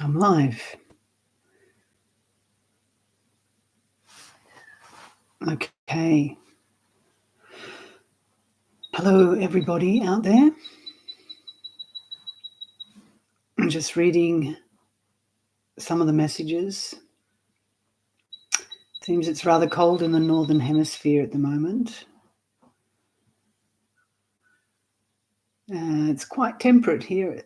I'm live. Okay. Hello, everybody out there. I'm just reading some of the messages. Seems it's rather cold in the northern hemisphere at the moment. It's quite temperate here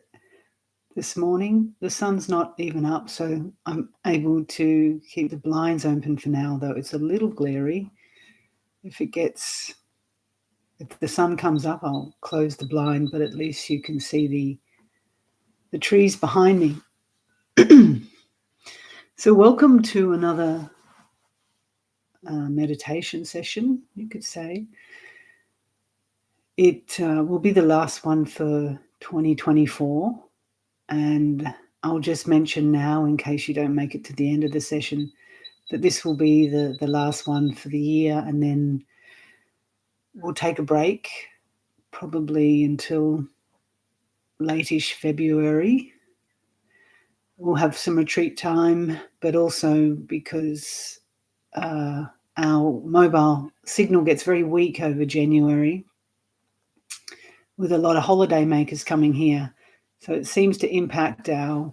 this morning. The sun's not even up, so I'm able to keep the blinds open for now, though it's a little glary. If the sun comes up, I'll close the blind, but at least you can see the trees behind me. So welcome to another meditation session, you could say. It will be the last one for 2024, and I'll just mention now, in case you don't make it to the end of the session, that this will be the last one for the year, and then we'll take a break, probably until late-ish February. We'll have some retreat time, but also because our mobile signal gets very weak over January, with a lot of holiday makers coming here. So it seems to impact our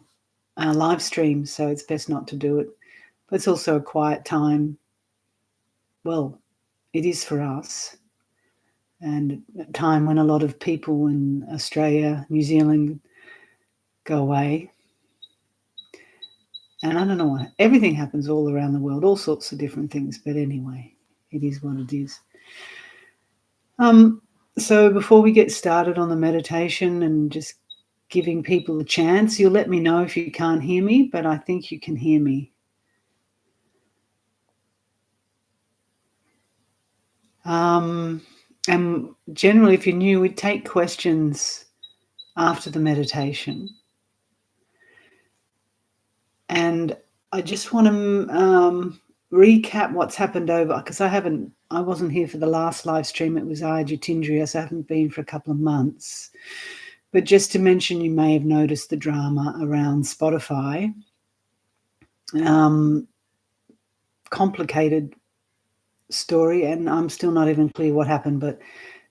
live stream, so it's best not to do it. But it's also a quiet time. Well, it is for us. And a time when a lot of people in Australia, New Zealand go away. And I don't know, everything happens all around the world, all sorts of different things. But anyway, it is what it is. So before we get started on the meditation and just giving people a chance, you'll let me know if you can't hear me, but I think you can hear me. And generally, if you're new, we'd take questions after the meditation. And I just want to recap what's happened over, because I wasn't here for the last live stream. It was Jayasara, so I haven't been for a couple of months. But just to mention, you may have noticed the drama around Spotify. Complicated story, and I'm still not even clear what happened, but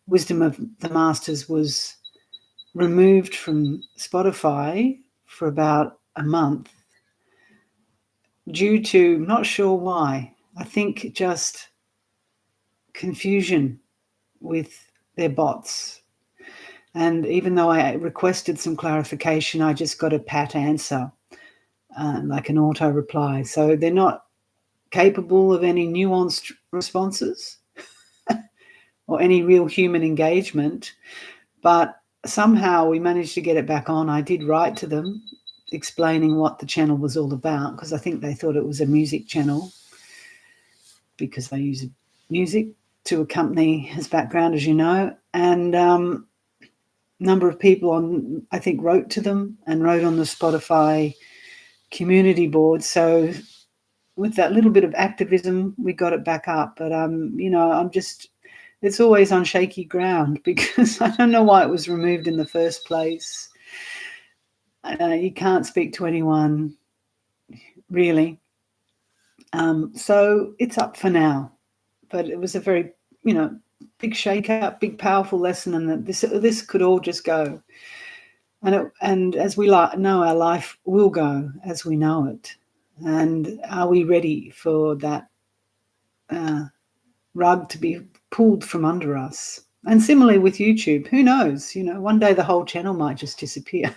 Wisdom of the Masters was removed from Spotify for about a month due to, not sure why, I think just confusion with their bots. And even though I requested some clarification, I just got a pat answer, like an auto reply. So they're not capable of any nuanced responses or any real human engagement. But somehow we managed to get it back on. I did write to them explaining what the channel was all about, because I think they thought it was a music channel, because they use music to accompany his background, as you know. And number of people I think wrote to them and wrote on the Spotify community board. So with that little bit of activism, we got it back up. But it's always on shaky ground, because I don't know why it was removed in the first place. You can't speak to anyone, really. So it's up for now. But it was a very, big shake-up, big powerful lesson, and that this could all just go. And as we know, our life will go as we know it. And are we ready for that rug to be pulled from under us? And similarly with YouTube, who knows? One day the whole channel might just disappear.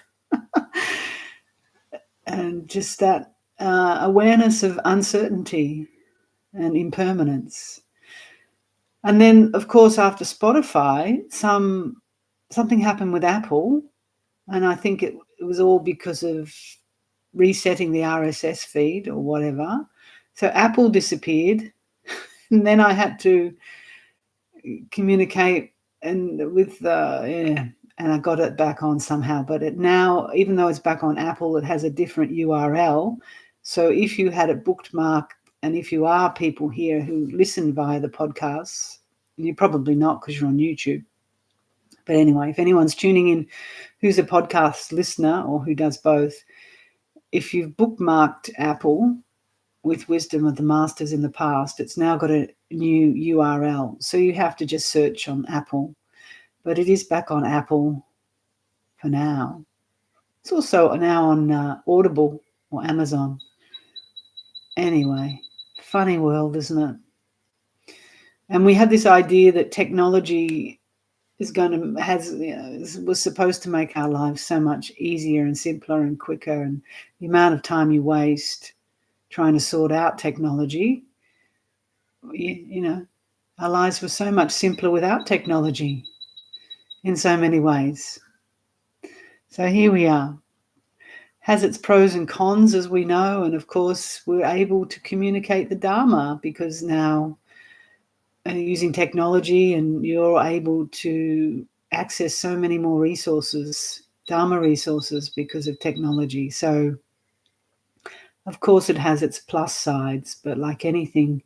And just that awareness of uncertainty and impermanence. And then, of course, after Spotify, something happened with Apple, and I think it was all because of resetting the RSS feed or whatever. So Apple disappeared, and then I had to communicate and I got it back on somehow. But it now, even though it's back on Apple, it has a different URL. So if you had it bookmarked, and if you are people here who listen via the podcasts, you're probably not, because you're on YouTube. But anyway, if anyone's tuning in who's a podcast listener or who does both, if you've bookmarked Apple with Wisdom of the Masters in the past, it's now got a new URL. So you have to just search on Apple. But it is back on Apple for now. It's also now on Audible or Amazon. Anyway, funny world, isn't it? And we had this idea that technology was supposed to make our lives so much easier and simpler and quicker, and the amount of time you waste trying to sort out technology, our lives were so much simpler without technology in so many ways. So here we are. Has its pros and cons, as we know, and of course we're able to communicate the Dharma because now using technology, and you're able to access so many more resources, Dharma resources, because of technology. So, of course, it has its plus sides, but like anything,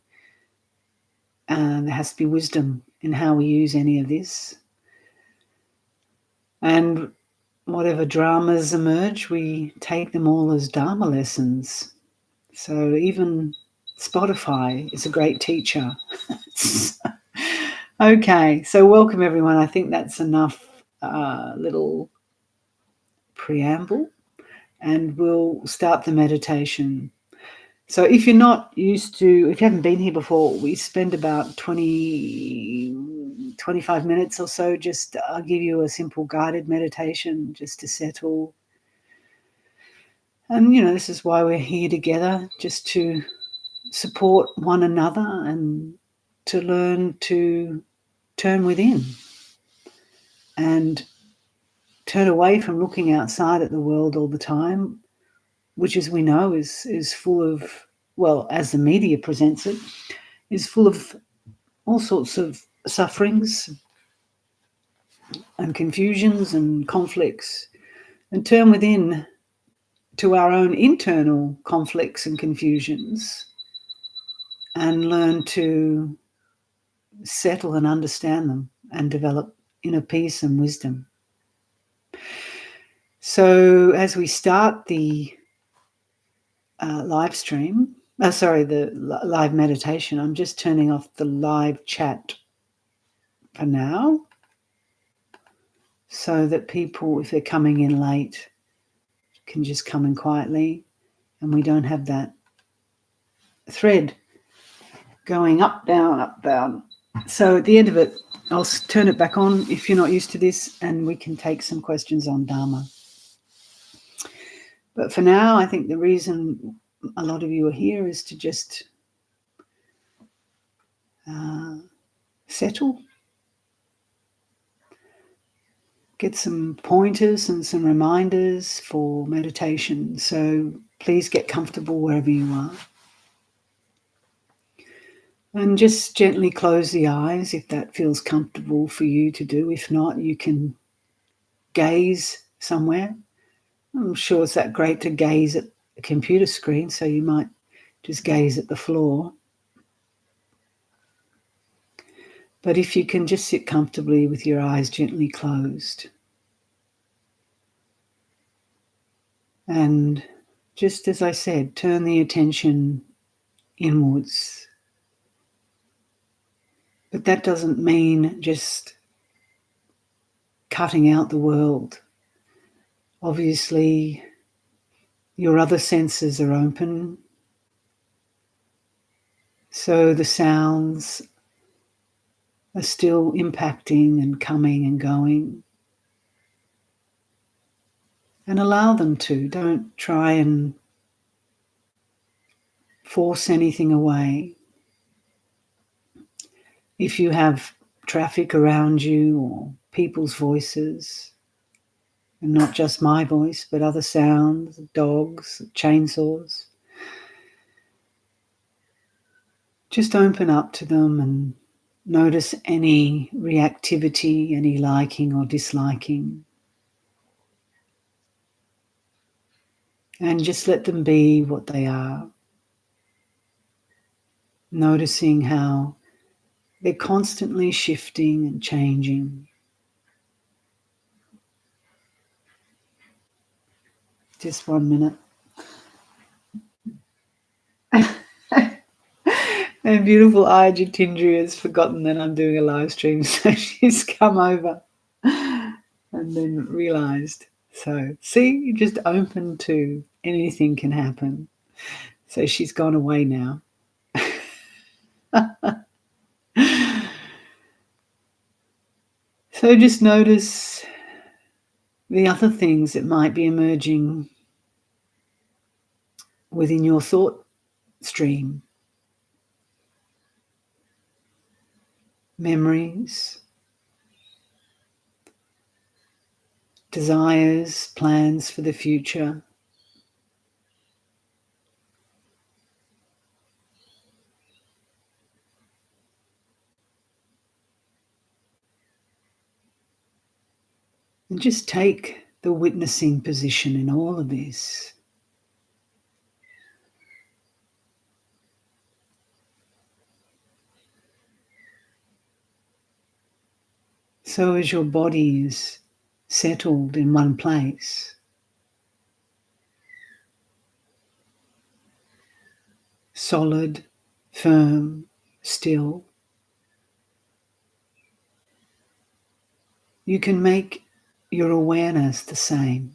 there has to be wisdom in how we use any of this. And whatever dramas emerge, we take them all as Dharma lessons. So even Spotify is a great teacher. Okay, so welcome everyone. I think that's enough little preamble, and we'll start the meditation. So if you're not used to, if you haven't been here before, we spend about 25 minutes or so. Just I'll give you a simple guided meditation just to settle. And, this is why we're here together, just to support one another and to learn to turn within and turn away from looking outside at the world all the time, which, as we know, is full of, well, as the media presents it, is full of all sorts of sufferings and confusions and conflicts, and turn within to our own internal conflicts and confusions and learn to settle and understand them and develop inner peace and wisdom. So as we start the live stream, the live meditation, I'm just turning off the live chat for now so that people, if they're coming in late, can just come in quietly and we don't have that thread going up, down, up, down. So at the end of it, I'll turn it back on if you're not used to this, and we can take some questions on Dharma. But for now, I think the reason a lot of you are here is to just settle, get some pointers and some reminders for meditation. So please get comfortable wherever you are. And just gently close the eyes if that feels comfortable for you to do. If not, you can gaze somewhere. I'm sure it's that great to gaze at a computer screen, so you might just gaze at the floor. But if you can just sit comfortably with your eyes gently closed. And just as I said, turn the attention inwards. But that doesn't mean just cutting out the world. Obviously, your other senses are open. So the sounds are still impacting and coming and going. And allow them to. Don't try and force anything away. If you have traffic around you or people's voices, and not just my voice, but other sounds, dogs, chainsaws, just open up to them and notice any reactivity, any liking or disliking. And just let them be what they are. Noticing how they're constantly shifting and changing. Just 1 minute. And beautiful Aya Jitindri has forgotten that I'm doing a live stream, so she's come over and then realized. So, see, you're just open to anything can happen. So she's gone away now. So just notice the other things that might be emerging within your thought stream. Memories, desires, plans for the future. And just take the witnessing position in all of this. So as your body is settled in one place, solid, firm, still, you can make your awareness the same.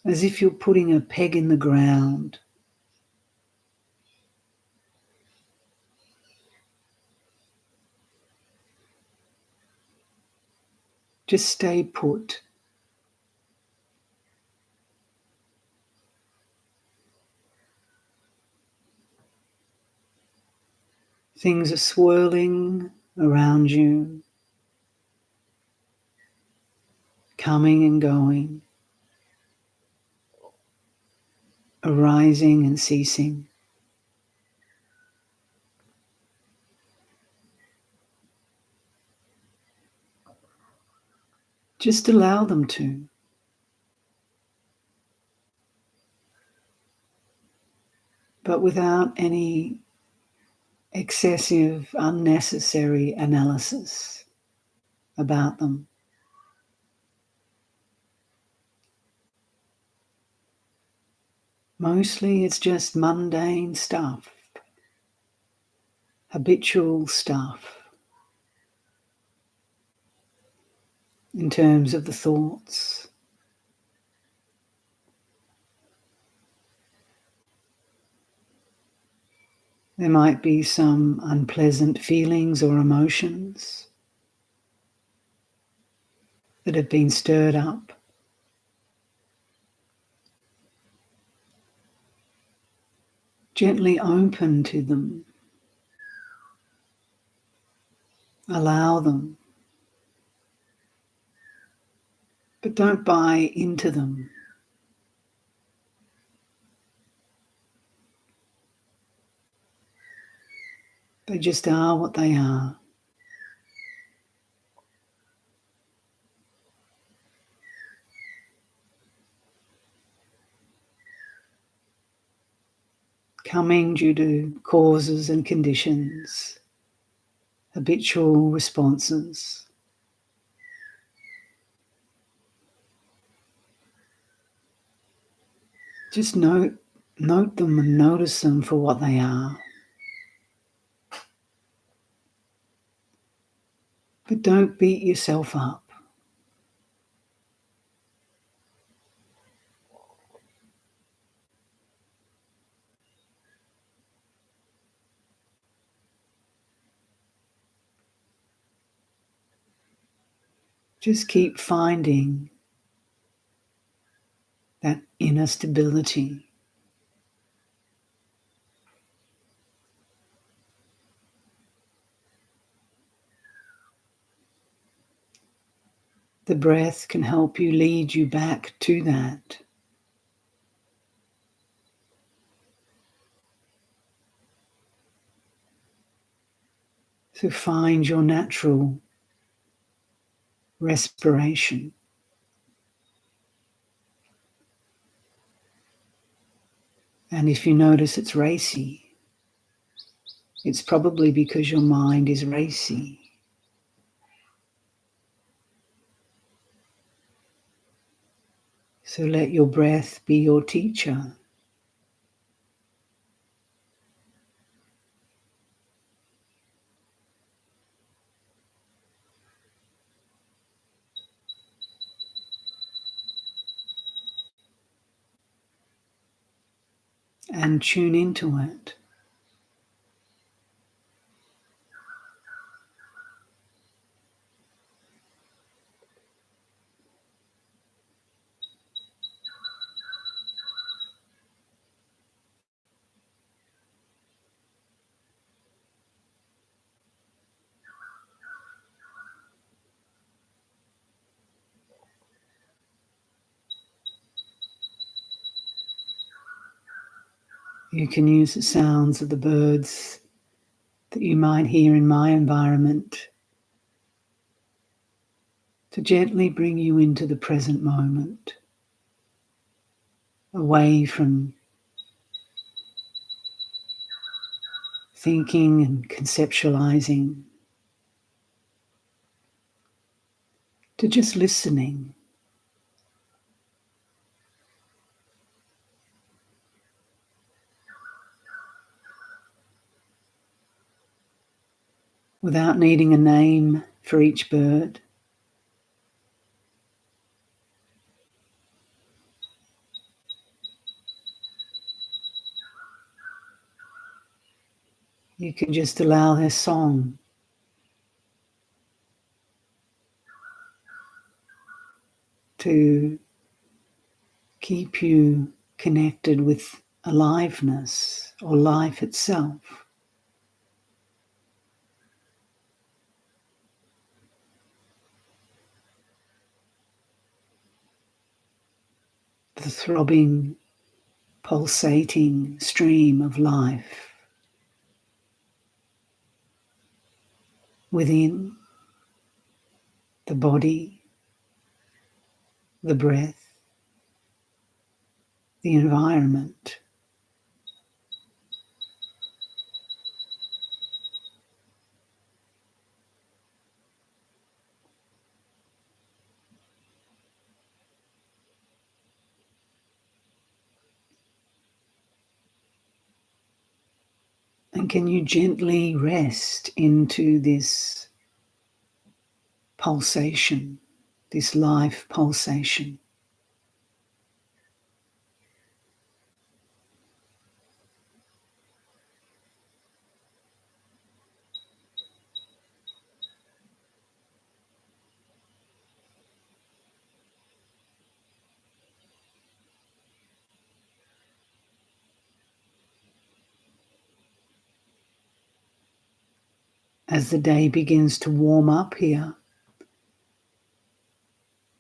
As if you're putting a peg in the ground. Just stay put. Things are swirling around you, coming and going, arising and ceasing. Just allow them to. But without any excessive, unnecessary analysis about them. Mostly it's just mundane stuff, habitual stuff in terms of the thoughts. There might be some unpleasant feelings or emotions that have been stirred up. Gently open to them. Allow them. But don't buy into them. They just are what they are. Coming due to causes and conditions, habitual responses. Just note them and notice them for what they are. But don't beat yourself up. Just keep finding that inner stability. The breath can help you lead you back to that. So find your natural respiration. And if you notice it's racy, it's probably because your mind is racy. So let your breath be your teacher. And tune into it. You can use the sounds of the birds that you might hear in my environment to gently bring you into the present moment, away from thinking and conceptualizing, to just listening. Without needing a name for each bird. You can just allow their song to keep you connected with aliveness or life itself. The throbbing, pulsating stream of life within the body, the breath, the environment. And can you gently rest into this pulsation, this life pulsation? As the day begins to warm up here,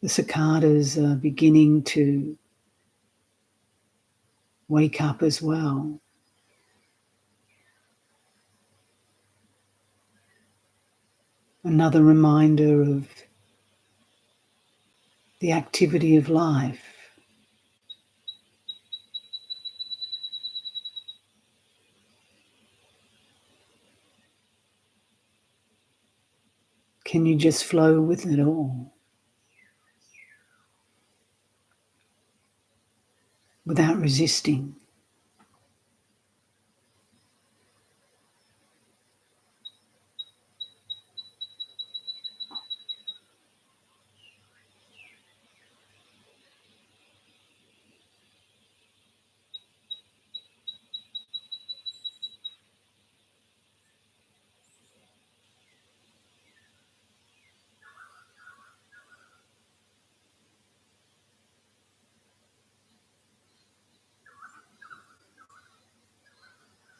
the cicadas are beginning to wake up as well. Another reminder of the activity of life. Can you just flow with it all without resisting?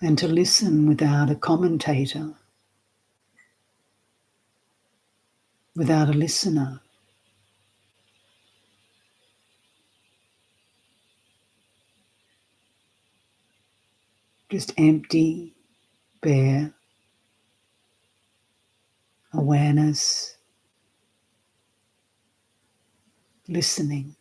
And to listen without a commentator, without a listener. Just empty, bare awareness, listening.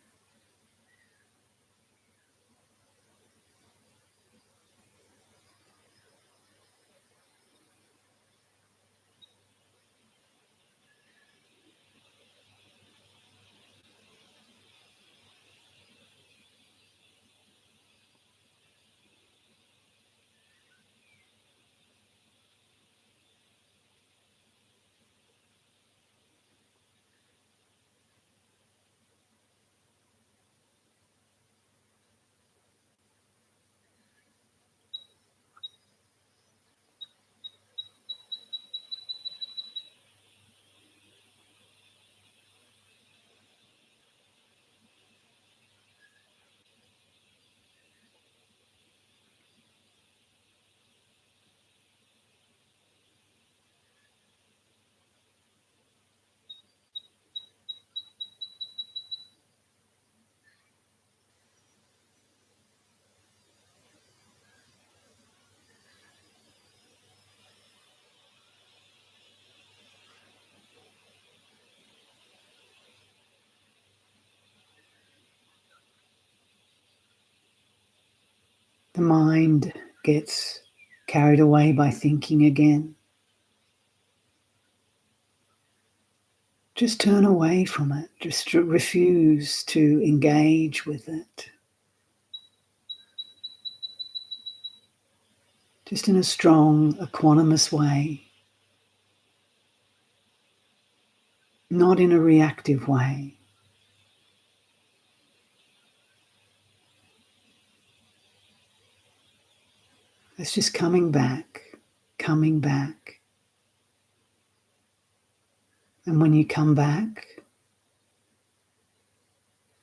mind gets carried away by thinking again, just turn away from it. Just refuse to engage with it. Just in a strong, equanimous way, not in a reactive way. It's just coming back. And when you come back,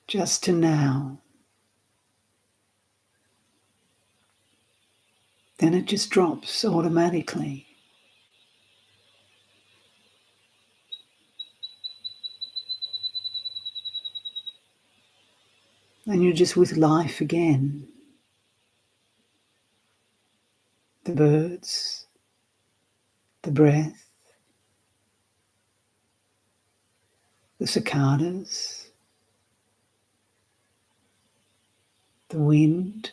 just to now, then it just drops automatically. And you're just with life again. The birds, the breath, the cicadas, the wind.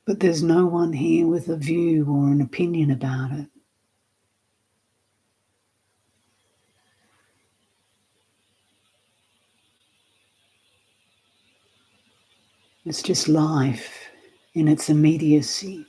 But there's no one here with a view or an opinion about it. It's just life in its immediacy.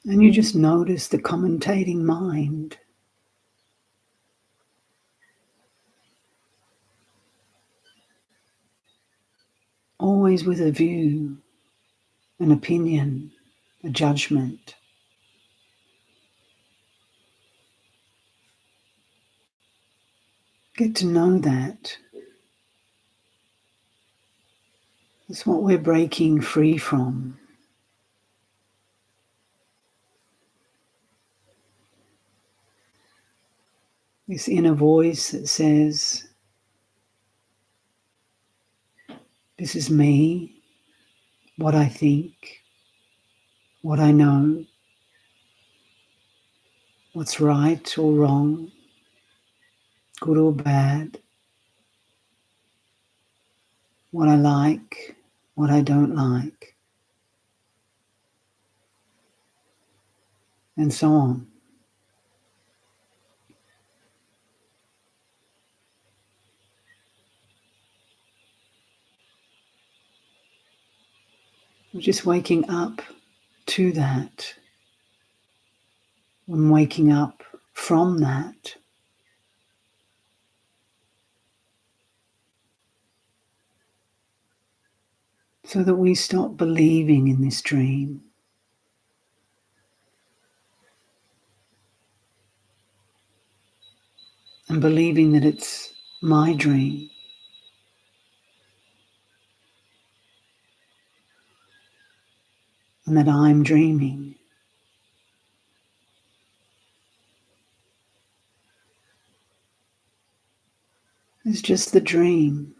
And you just notice the commentating mind. Always with a view, an opinion, a judgment. Get to know that. That's what we're breaking free from. This inner voice that says, this is me, what I think, what I know, what's right or wrong, good or bad, what I like, what I don't like, and so on. We're just waking up to that. I'm waking up from that. So that we stop believing in this dream. And believing that it's my dream. and that I'm dreaming. It's just the dream.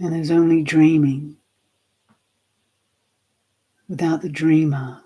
And there's only dreaming without the dreamer.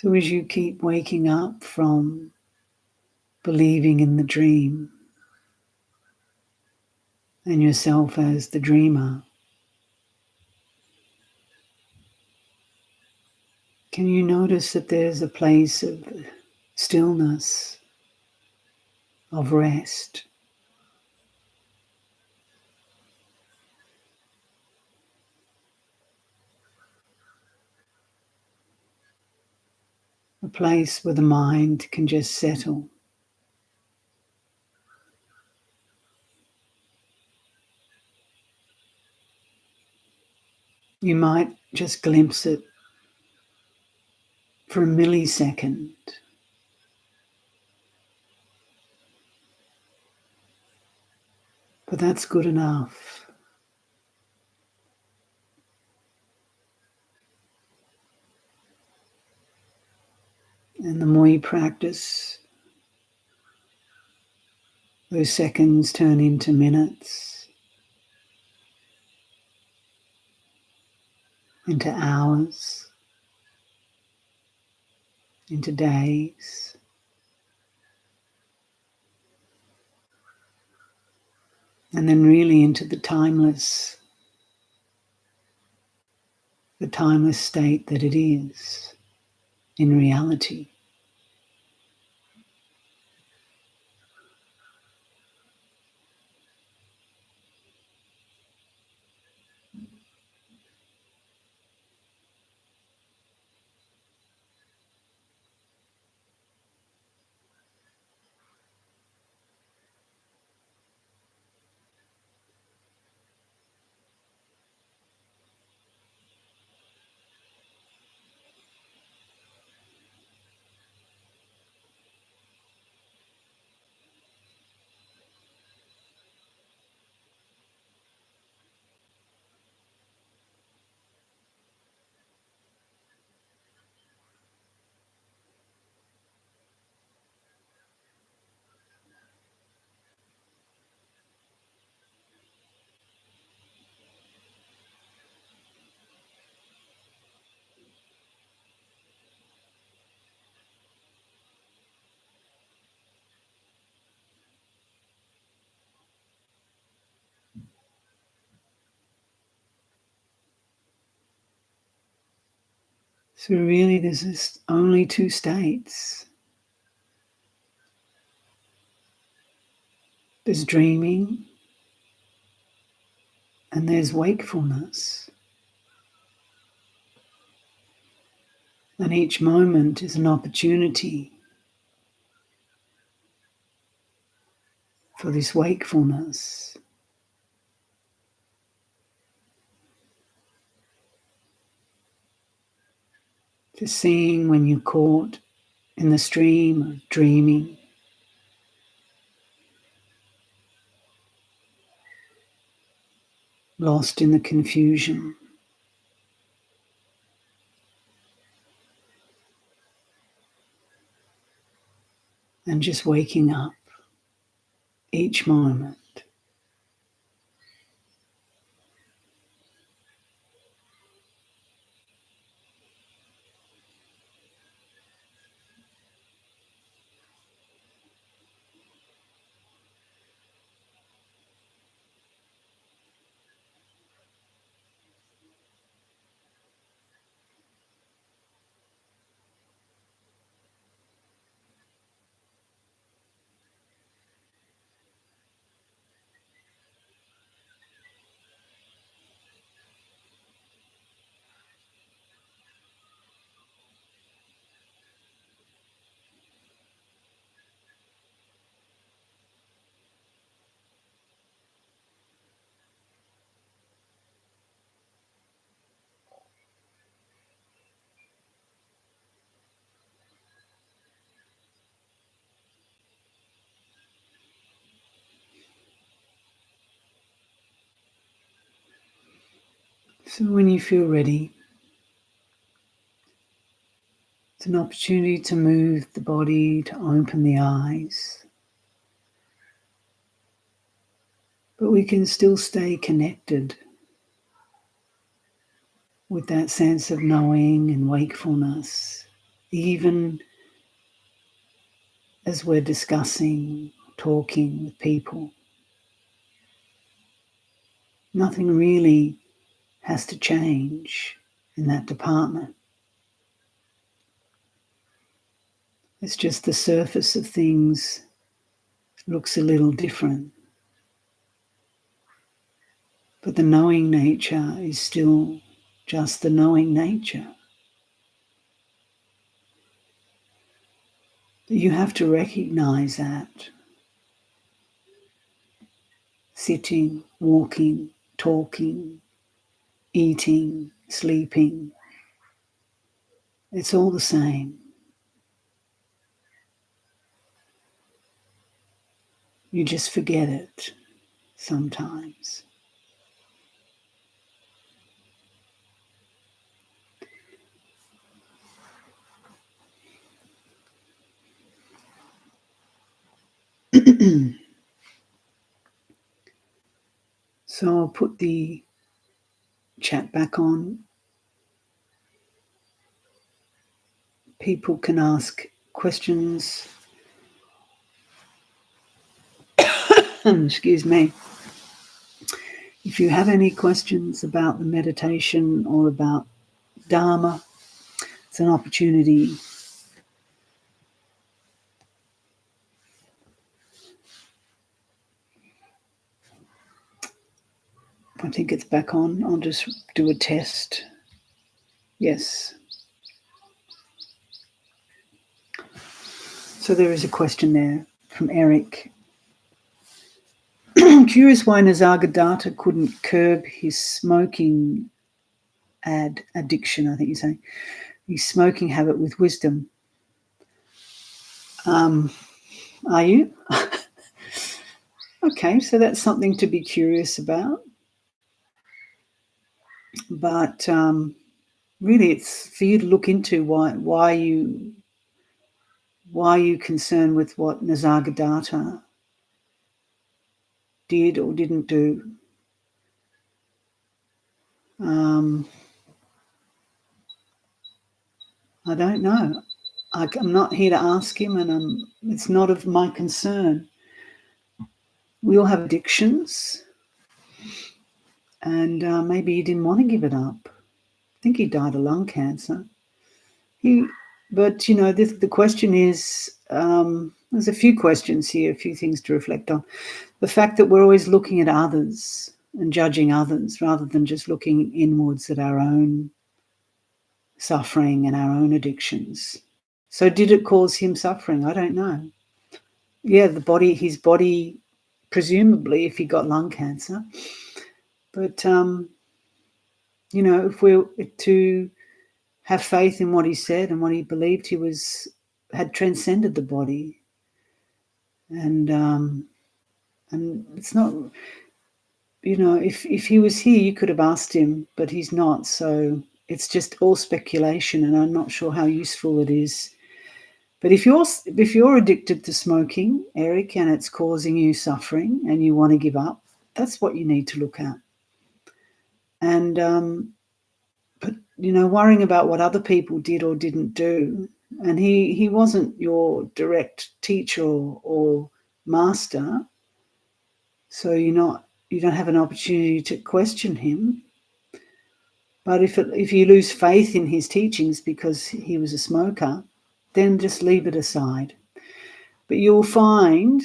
So as you keep waking up from believing in the dream and yourself as the dreamer, can you notice that there's a place of stillness, of rest? A place where the mind can just settle. You might just glimpse it for a millisecond, but that's good enough. And the more you practice, those seconds turn into minutes, into hours, into days. And then really into the timeless state that it is in reality. So really there's only two states. There's dreaming and there's wakefulness. And each moment is an opportunity for this wakefulness. Just seeing when you're caught in the stream of dreaming, lost in the confusion. and just waking up each moment. So when you feel ready, it's an opportunity to move the body, to open the eyes. But we can still stay connected with that sense of knowing and wakefulness, even as we're discussing, talking with people. Nothing really has to change in that department. It's just the surface of things looks a little different. But the knowing nature is still just the knowing nature. You have to recognize that. Sitting, walking, talking, eating, sleeping, it's all the same. You just forget it sometimes. So I'll put the chat back on. People can ask questions. Excuse me. If you have any questions about the meditation or about Dharma, it's an opportunity. I think it's back on. I'll just do a test. Yes. So there is a question there from Eric. I'm curious why Nisargadatta couldn't curb his smoking addiction, I think you're saying, his smoking habit with wisdom. Are you? Okay, so that's something to be curious about. But really, it's for you to look into why you concerned with what Nisargadatta did or didn't do. I don't know. I'm not here to ask him, and it's not of my concern. We all have addictions, and maybe he didn't want to give it up. I think he died of lung cancer. But the question is, there's a few questions here, a few things to reflect on. The fact that we're always looking at others and judging others rather than just looking inwards at our own suffering and our own addictions. So did it cause him suffering? I don't know. Yeah, his body, presumably, if he got lung cancer. But, if we're to have faith in what he said and what he believed, he had transcended the body. And it's not, if he was here, you could have asked him, but he's not. So it's just all speculation, and I'm not sure how useful it is But if you're addicted to smoking, Eric, and it's causing you suffering and you want to give up, that's what you need to look at. And but worrying about what other people did or didn't do, and he wasn't your direct teacher or master, so you don't have an opportunity to question him. But if you lose faith in his teachings because he was a smoker, then just leave it aside. But you'll find,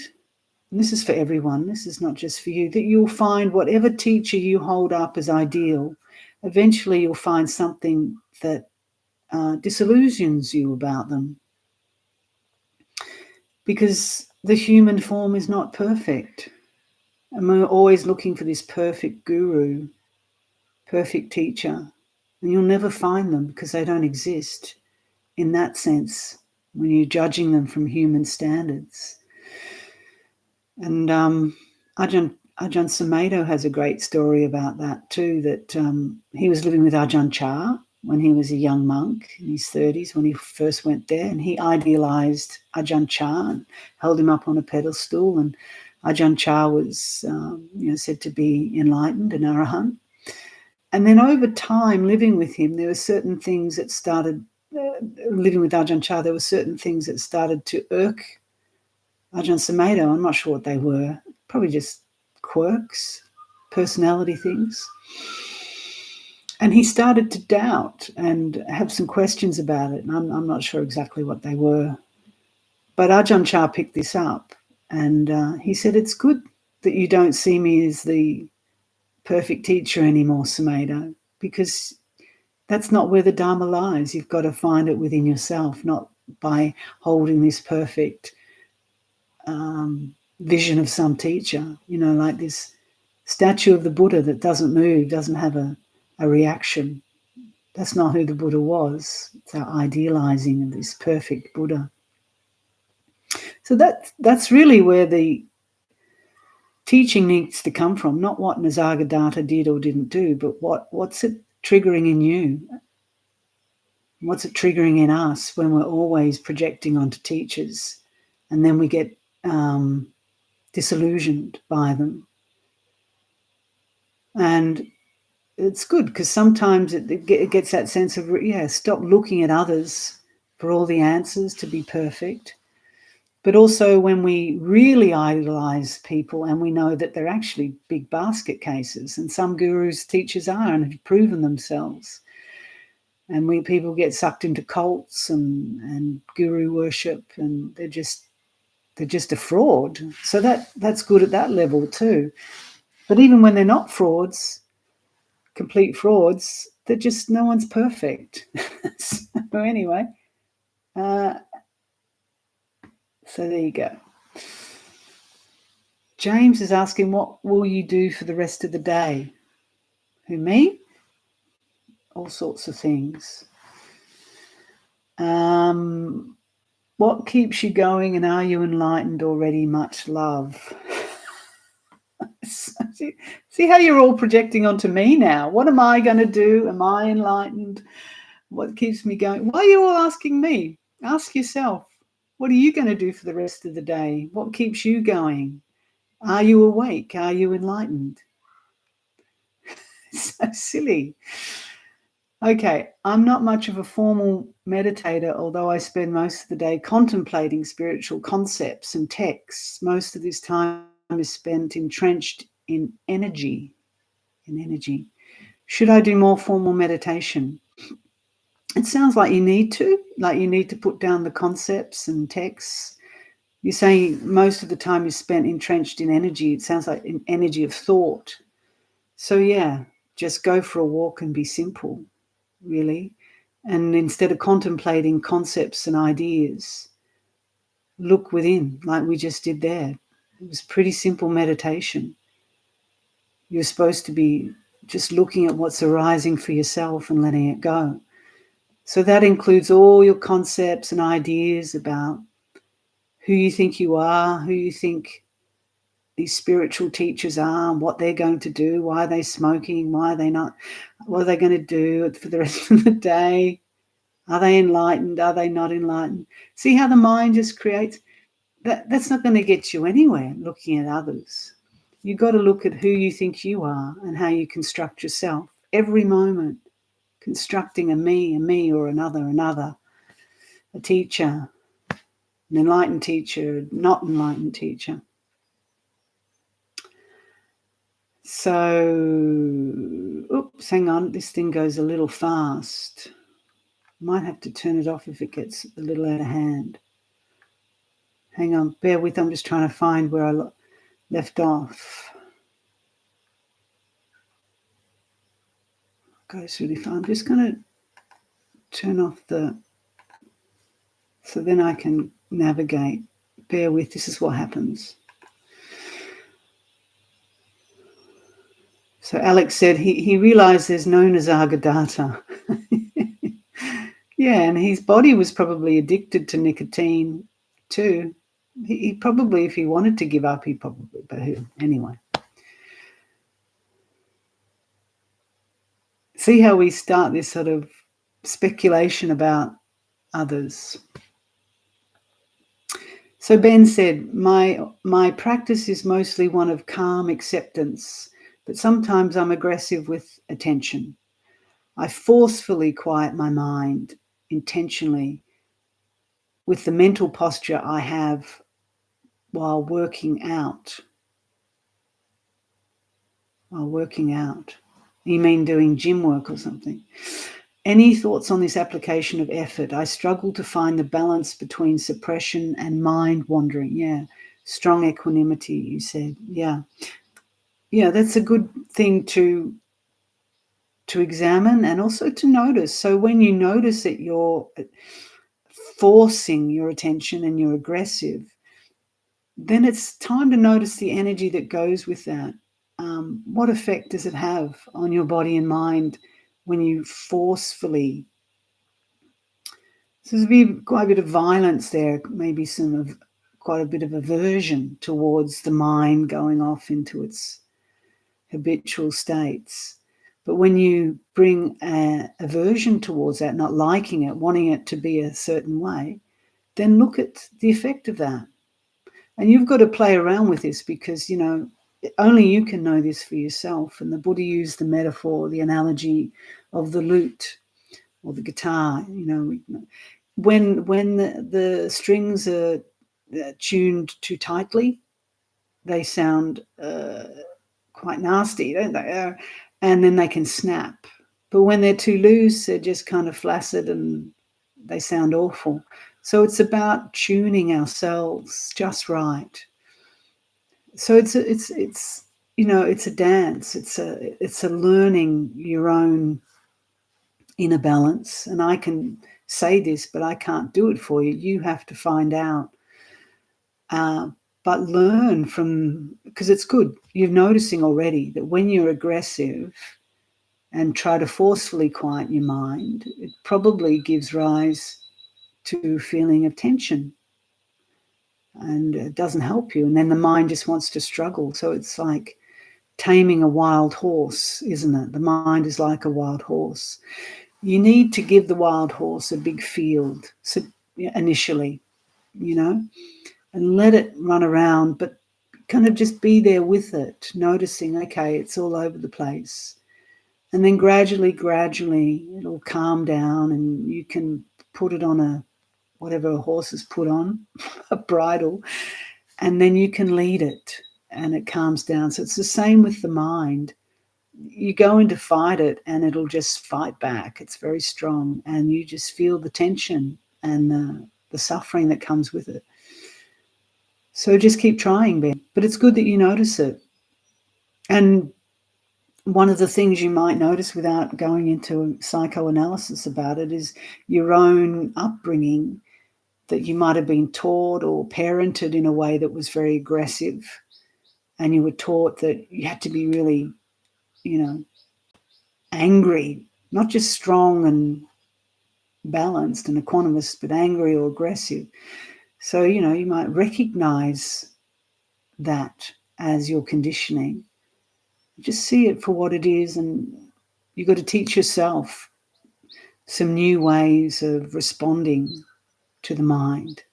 and this is for everyone, this is not just for you, that you'll find whatever teacher you hold up as ideal, eventually you'll find something that disillusions you about them. Because the human form is not perfect. And we're always looking for this perfect guru, perfect teacher. And you'll never find them because they don't exist in that sense when you're judging them from human standards. And Ajahn Sumedho has a great story about that too, that he was living with Ajahn Chah when he was a young monk in his 30s when he first went there, and he idealized Ajahn Chah and held him up on a pedestal, and Ajahn Chah was said to be enlightened, an arahant. And then over time, living with him, there were certain things that started, living with Ajahn Chah, there were certain things that started to irk Ajahn Sumedho. I'm not sure what they were, probably just quirks, personality things. And he started to doubt and have some questions about it. And I'm not sure exactly what they were. But Ajahn Chah picked this up, and he said, it's good that you don't see me as the perfect teacher anymore, Sumedho, because that's not where the Dharma lies. You've got to find it within yourself, not by holding this perfect vision of some teacher, like this statue of the Buddha that doesn't move, doesn't have a reaction. That's not who the Buddha was. It's our idealizing of this perfect Buddha. So that's really where the teaching needs to come from, not what Nisargadatta did or didn't do, but what's it triggering in you? What's it triggering in us when we're always projecting onto teachers, and then we get disillusioned by them? And it's good because sometimes it gets that sense of, stop looking at others for all the answers to be perfect. But also when we really idolize people and we know that they're actually big basket cases, and some gurus, teachers are and have proven themselves. And people get sucked into cults and guru worship, and they're just a fraud. So that's good at that level too. But even when they're not frauds, complete frauds, they're just, no one's perfect. So anyway, so there you go. James is asking, what will you do for the rest of the day? Who, me? All sorts of things. What keeps you going, and are you enlightened already? Much love. See how you're all projecting onto me now. What am I going to do? Am I enlightened? What keeps me going? Why are you all asking me? Ask yourself, what are you going to do for the rest of the day? What keeps you going? Are you awake? Are you enlightened? So silly. Okay, I'm not much of a formal meditator, although I spend most of the day contemplating spiritual concepts and texts. Most of this time is spent entrenched in energy. Should I do more formal meditation? It sounds like you need to put down the concepts and texts. You're saying most of the time is spent entrenched in energy. It sounds like an energy of thought. So yeah, just go for a walk and be simple, really. And instead of contemplating concepts and ideas, look within, like we just did there. It was pretty simple meditation. You're supposed to be just looking at what's arising for yourself and letting it go. So that includes all your concepts and ideas about who you think you are, who you think these spiritual teachers are, what they're going to do, why are they smoking, why are they not, what are they going to do for the rest of the day. Are they enlightened? Are they not enlightened? See how the mind just creates that? That's not going to get you anywhere looking at others. You've got to look at who you think you are and how you construct yourself every moment, constructing a me, or another, a teacher, an enlightened teacher, not enlightened teacher. So, oops, hang on, this thing goes a little fast. Might have to turn it off if it gets a little out of hand. Hang on, bear with, I'm just trying to find where I left off. Goes really far. I'm just going to turn off so then I can navigate. Bear with, this is what happens. So Alex said he realized there's no Nisargadatta. Yeah, and his body was probably addicted to nicotine too. He probably, if he wanted to give up, he probably, but anyway. See how we start this sort of speculation about others. So Ben said, my practice is mostly one of calm acceptance, but sometimes I'm aggressive with attention. I forcefully quiet my mind intentionally with the mental posture I have while working out. While working out. You mean doing gym work or something? Any thoughts on this application of effort? I struggle to find the balance between suppression and mind wandering. Yeah. Strong equanimity, you said. Yeah. Yeah, that's a good thing to examine and also to notice. So when you notice that you're forcing your attention and you're aggressive, then it's time to notice the energy that goes with that. What effect does it have on your body and mind when you forcefully? So there's quite a bit of violence there, maybe quite a bit of aversion towards the mind going off into its habitual states. But when you bring aversion towards that, not liking it, wanting it to be a certain way, then look at the effect of that. And you've got to play around with this because, only you can know this for yourself. And the Buddha used the metaphor, the analogy of the lute or the guitar. When the strings are tuned too tightly, they sound quite nasty, don't they? And then they can snap. But when they're too loose, they're just kind of flaccid and they sound awful. So it's about tuning ourselves just right. So it's a dance. It's a learning your own inner balance. And I can say this, but I can't do it for you. You have to find out. But learn from, because it's good. You're noticing already that when you're aggressive and try to forcefully quiet your mind, it probably gives rise to a feeling of tension. And it doesn't help you. And then the mind just wants to struggle. So it's like taming a wild horse, isn't it? The mind is like a wild horse. You need to give the wild horse a big field initially, and let it run around, but kind of just be there with it, noticing, okay, it's all over the place. And then gradually, it'll calm down and you can put it on whatever a horse is put on, a bridle, and then you can lead it and it calms down. So it's the same with the mind. You go in to fight it and it'll just fight back. It's very strong and you just feel the tension and the suffering that comes with it. So just keep trying, Ben. But it's good that you notice it. And one of the things you might notice without going into psychoanalysis about it is your own upbringing, that you might have been taught or parented in a way that was very aggressive, and you were taught that you had to be really, angry, not just strong and balanced and equanimous, but angry or aggressive. So, you might recognize that as your conditioning. Just see it for what it is, and you've got to teach yourself some new ways of responding to the mind.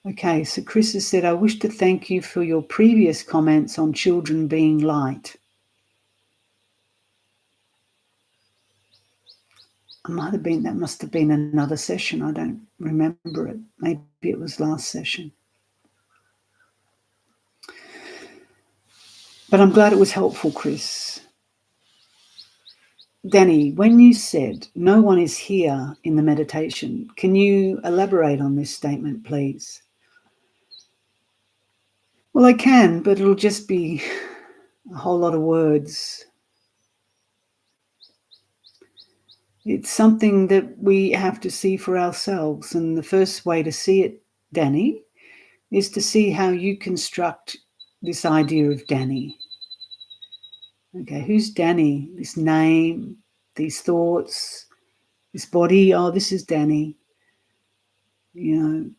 Okay, so Chris has said, I wish to thank you for your previous comments on children being light. That must have been another session. I don't remember it. Maybe it was last session. But I'm glad it was helpful, Chris. Danny, when you said no one is here in the meditation, can you elaborate on this statement, please? Well, I can, but it'll just be a whole lot of words. It's something that we have to see for ourselves. And the first way to see it, Danny, is to see how you construct this idea of Danny. Okay, who's Danny? This name, these thoughts, this body. Oh, this is Danny. You know,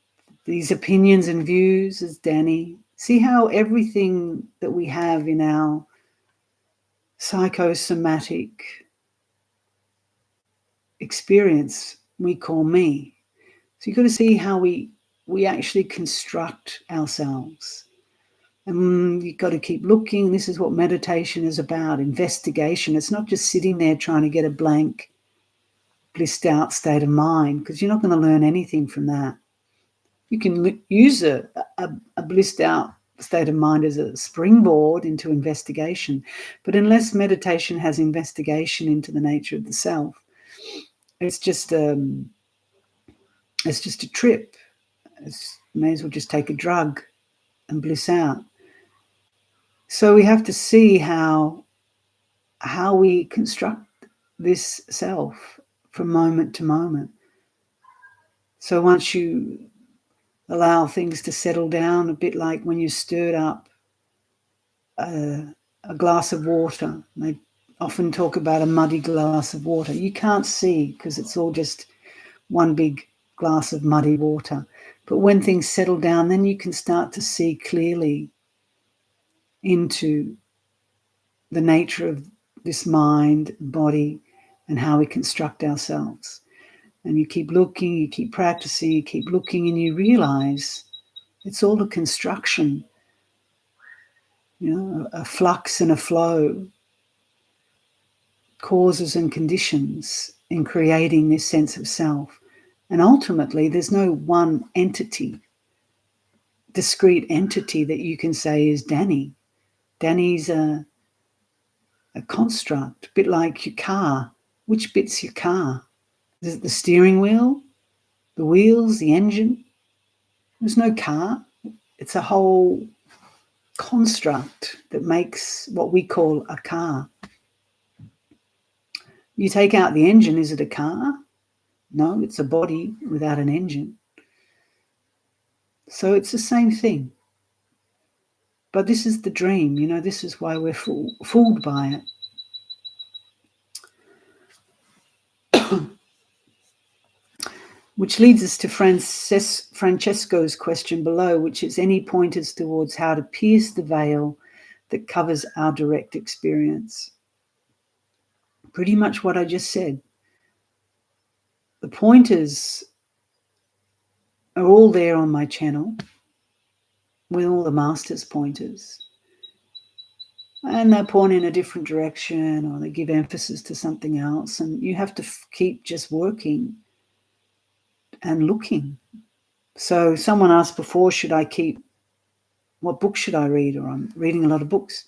these opinions and views is Danny. See how everything that we have in our psychosomatic experience we call me. So you've got to see how we actually construct ourselves. And you've got to keep looking. This is what meditation is about, investigation. It's not just sitting there trying to get a blank, blissed out state of mind, because you're not going to learn anything from that. You can use a blissed out state of mind as a springboard into investigation. But unless meditation has investigation into the nature of the self, it's just a trip. May as well just take a drug and bliss out. So we have to see how we construct this self from moment to moment. So once you allow things to settle down, a bit like when you stirred up a glass of water. They often talk about a muddy glass of water. You can't see because it's all just one big glass of muddy water. But when things settle down, then you can start to see clearly into the nature of this mind, body, and how we construct ourselves. And you keep looking, you keep practicing, you keep looking, and you realize it's all a construction, a flux and a flow, causes and conditions in creating this sense of self. And ultimately, there's no one entity, discrete entity that you can say is Danny. Danny's a construct, a bit like your car. Which bit's your car? Is it the steering wheel, the wheels, the engine? There's no car. It's a whole construct that makes what we call a car. You take out the engine, is it a car? No, it's a body without an engine. So it's the same thing. But this is the dream, this is why we're fooled by it. Which leads us to Francesco's question below, which is any pointers towards how to pierce the veil that covers our direct experience? Pretty much what I just said. The pointers are all there on my channel with all the master's pointers. And they point in a different direction or they give emphasis to something else. And you have to keep just working and looking. So someone asked before, what book should I read? Or I'm reading a lot of books.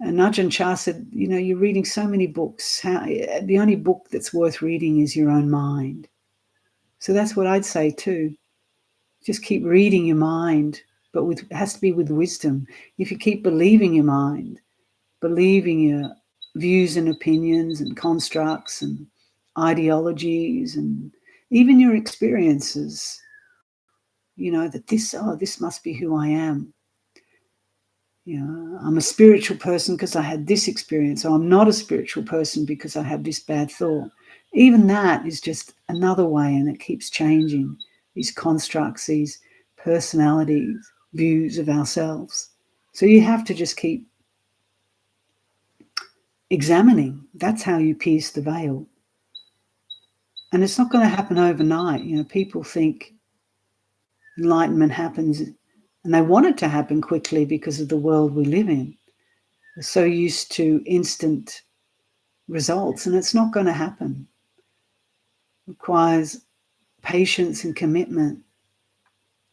And Ajahn Chah said, you're reading so many books. The only book that's worth reading is your own mind. So that's what I'd say too. Just keep reading your mind, but it has to be with wisdom. If you keep believing your mind, believing your views and opinions and constructs and ideologies and even your experiences, that this must be who I am. I'm a spiritual person because I had this experience, or I'm not a spiritual person because I had this bad thought. Even that is just another way, and it keeps changing, these constructs, these personalities, views of ourselves. So you have to just keep examining. That's how you pierce the veil. And it's not going to happen overnight. You know, people think enlightenment happens and they want it to happen quickly because of the world we live in. We're so used to instant results, and it's not going to happen. It requires patience and commitment.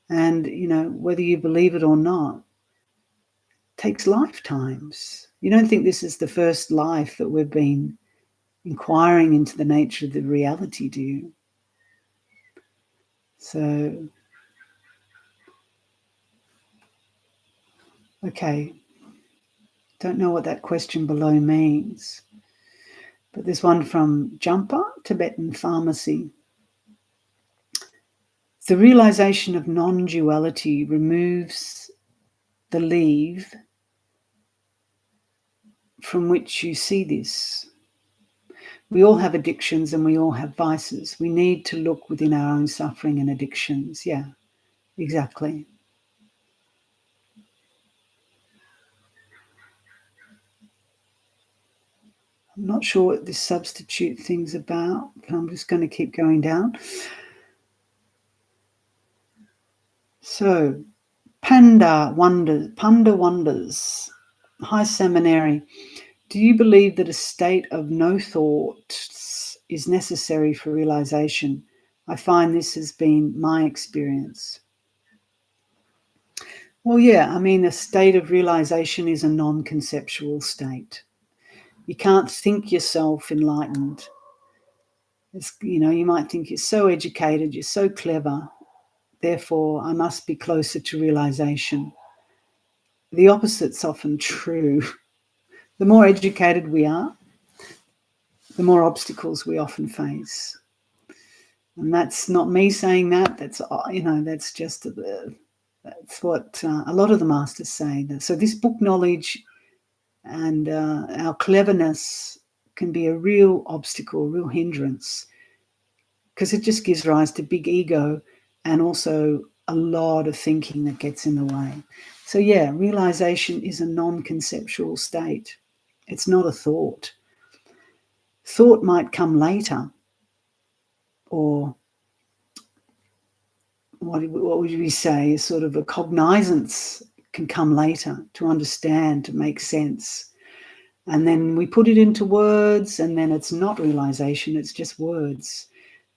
And, you know, whether you believe it or not, it takes lifetimes. You don't think this is the first life that we've been inquiring into the nature of the reality, do you? So, okay. Don't know what that question below means. But there's one from Jumper, Tibetan Pharmacy. The realization of non-duality removes the leave from which you see this. We all have addictions and we all have vices. We need to look within our own suffering and addictions. Yeah, exactly. I'm not sure what this substitute thing's about, but I'm just going to keep going down. So, Panda wonders. Hi, Samaneri. Do you believe that a state of no thoughts is necessary for realization? I find this has been my experience. Well, yeah, I mean, a state of realization is a non-conceptual state. You can't think yourself enlightened. You know, you might think you're so educated, you're so clever, therefore I must be closer to realization. The opposite's often true. The more educated we are, the more obstacles we often face. And that's not me saying that. That's, you know, that's just that's what a lot of the masters say. So this book knowledge and our cleverness can be a real obstacle, a real hindrance, because it just gives rise to big ego and also a lot of thinking that gets in the way. So yeah, realization is a non-conceptual state. It's not a thought. Thought might come later, or what would we say, sort of a cognizance can come later, to understand, to make sense. And then we put it into words, and then it's not realization, it's just words.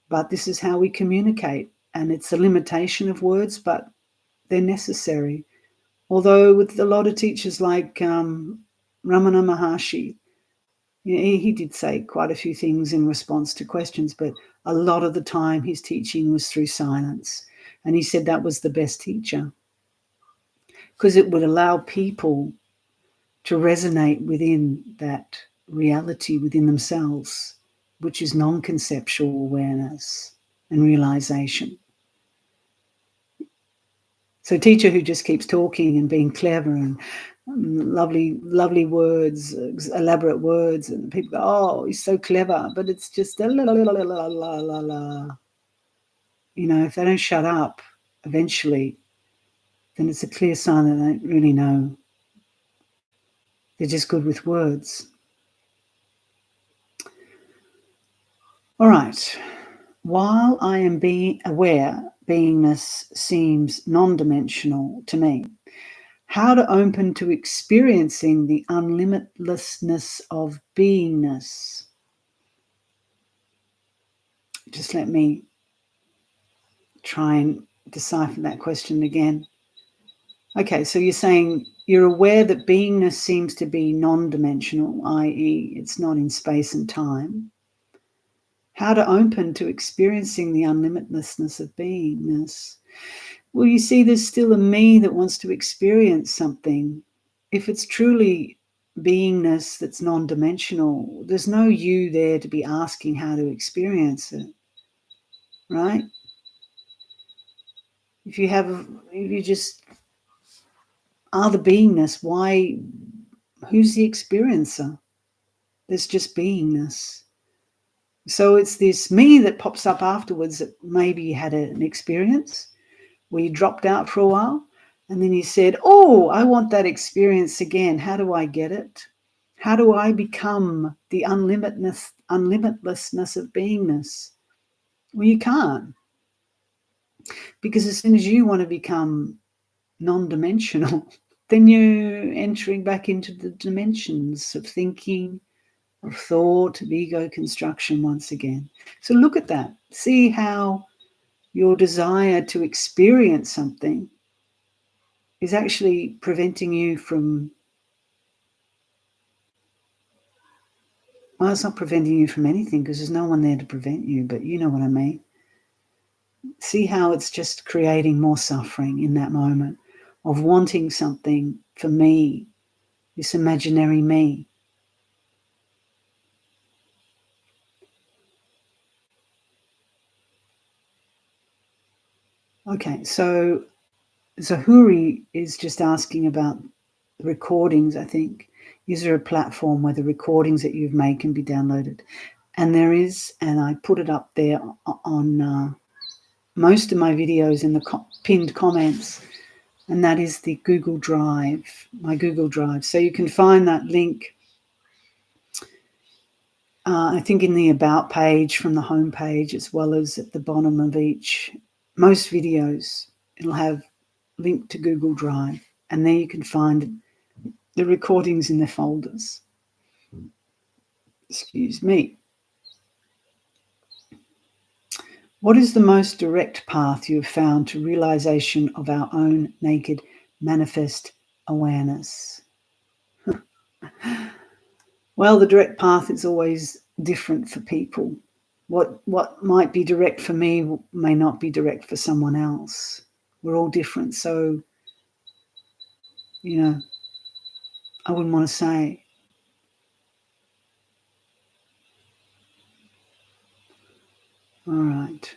But this is how we communicate, and it's a limitation of words, but they're necessary. Although with a lot of teachers like Ramana Maharshi, he did say quite a few things in response to questions, but a lot of the time his teaching was through silence. And he said that was the best teacher, because it would allow people to resonate within that reality within themselves, which is non-conceptual awareness and realization. So a teacher who just keeps talking and being clever and lovely words, elaborate words, and people go, oh, he's so clever, but it's just la, la, la, la, la, la, la, la. You know, if they don't shut up eventually, then it's a clear sign that they don't really know. They're just good with words. All right. While I am being aware, beingness seems non-dimensional to me. How to open to experiencing the unlimitlessness of beingness? Just let me try and decipher that question again. Okay, so you're saying you're aware that beingness seems to be non-dimensional, i.e. it's not in space and time. How to open to experiencing the unlimitlessness of beingness? Well, you see, there's still a me that wants to experience something. If it's truly beingness that's non-dimensional, there's no you there to be asking how to experience it, right? If you just are the beingness, who's the experiencer? There's just beingness. So it's this me that pops up afterwards that maybe you had an experience where you dropped out for a while, and then you said, oh, I want that experience again. How do I get it? How do I become the unlimitlessness of beingness? Well, you can't. Because as soon as you want to become non-dimensional, then you're entering back into the dimensions of thinking, of thought, of ego construction once again. So look at that. See how your desire to experience something is actually preventing you from, well, it's not preventing you from anything because there's no one there to prevent you, but you know what I mean. See how it's just creating more suffering in that moment of wanting something for me, this imaginary me. Okay, so Zahuri is just asking about recordings, I think. Is there a platform where the recordings that you've made can be downloaded? And there is, and I put it up there on most of my videos in the pinned comments, and that is the Google Drive, my Google Drive. So you can find that link, I think, in the About page from the home page, as well as at the bottom of most videos. It'll have link to Google Drive, and there you can find the recordings in the folders. Excuse me. What is the most direct path you have found to realization of our own naked manifest awareness? Well, the direct path is always different for people. What might be direct for me may not be direct for someone else. We're all different. So, I wouldn't want to say. All right.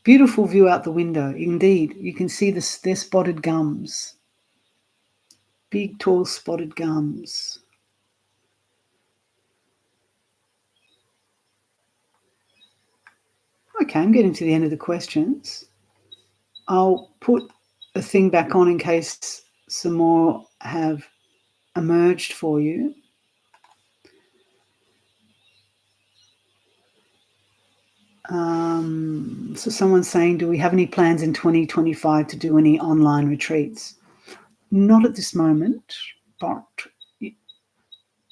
Beautiful view out the window. Indeed, you can see their spotted gums. Big, tall, spotted gums. Okay, I'm getting to the end of the questions. I'll put a thing back on in case some more have emerged for you. So someone's saying, do we have any plans in 2025 to do any online retreats? Not at this moment, but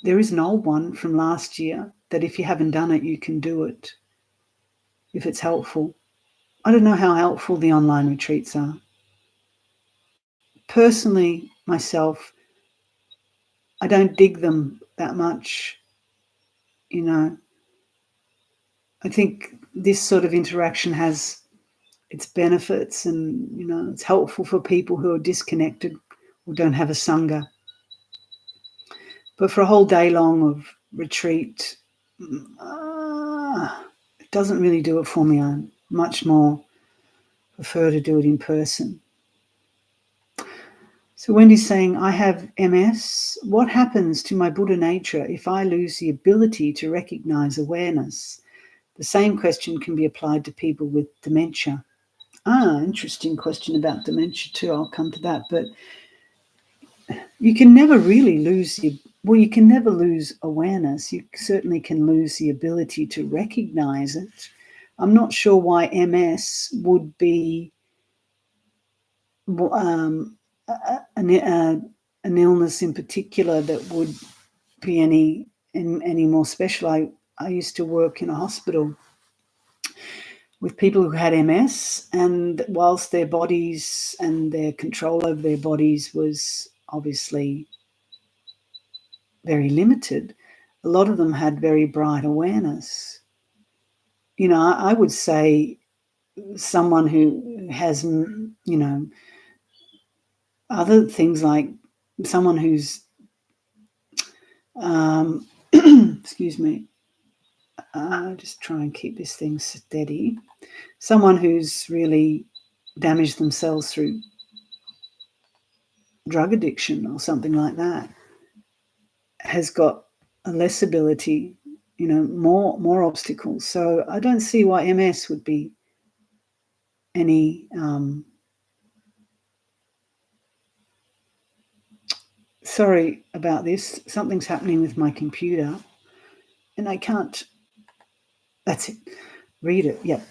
there is an old one from last year that if you haven't done it, you can do it if it's helpful. I don't know how helpful the online retreats are. Personally, myself, I don't dig them that much. I think this sort of interaction has its benefits, and it's helpful for people who are disconnected or don't have a sangha. But for a whole day long of retreat, it doesn't really do it for me. I much more prefer to do it in person. So Wendy's saying, I have MS. What happens to my Buddha nature if I lose the ability to recognize awareness? The same question can be applied to people with dementia. Interesting question about dementia too. I'll come to that. But you can never really you can never lose awareness. You certainly can lose the ability to recognize it. I'm not sure why MS would be an illness in particular that would be any more special. I used to work in a hospital with people who had MS, and whilst their bodies and their control over their bodies was obviously very limited, a lot of them had very bright awareness. I would say someone who has, other things like someone who's, excuse me, just try and keep this thing steady. Someone who's really damaged themselves through drug addiction or something like that has got a less ability, more obstacles. So I don't see why MS would be any Sorry about this. Something's happening with my computer and I can't. That's it. Read it. Yep.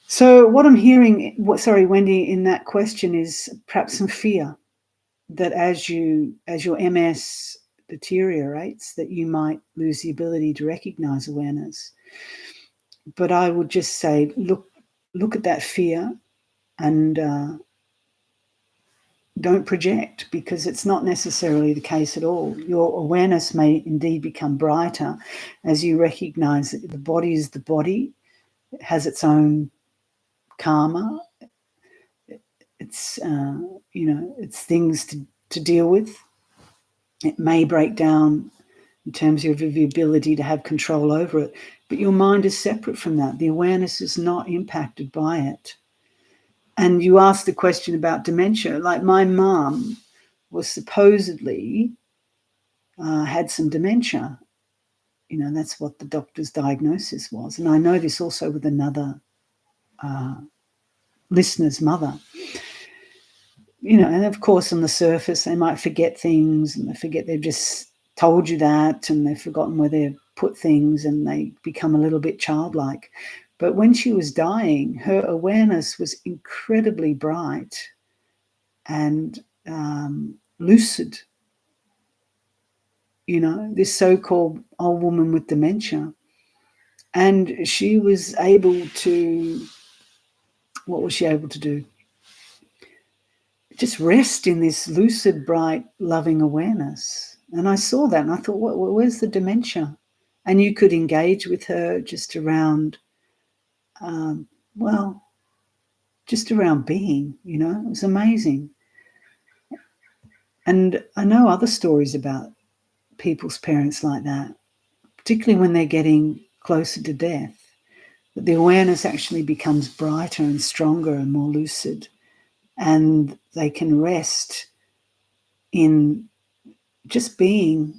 So what I'm hearing, Wendy, in that question is perhaps some fear that as your MS deteriorates, that you might lose the ability to recognize awareness. But I would just say, look at that fear and don't project, because it's not necessarily the case at all. Your awareness may indeed become brighter as you recognize that the body is the body. It has its own karma. It's it's things to deal with. It may break down in terms of your ability to have control over it, but your mind is separate from that. The awareness is not impacted by it. And you asked the question about dementia. Like my mum was supposedly had some dementia. That's what the doctor's diagnosis was. And I know this also with another listener's mother. And of course on the surface they might forget things, and they forget they've just told you that, and they've forgotten where they've put things, and they become a little bit childlike. But when she was dying, her awareness was incredibly bright and lucid. This so-called old woman with dementia. And she was able to, what was she able to do? Just rest in this lucid, bright, loving awareness. And I saw that and I thought, where's the dementia? And you could engage with her just around, just around being, it was amazing. And I know other stories about people's parents like that, particularly when they're getting closer to death, that the awareness actually becomes brighter and stronger and more lucid, and they can rest in just being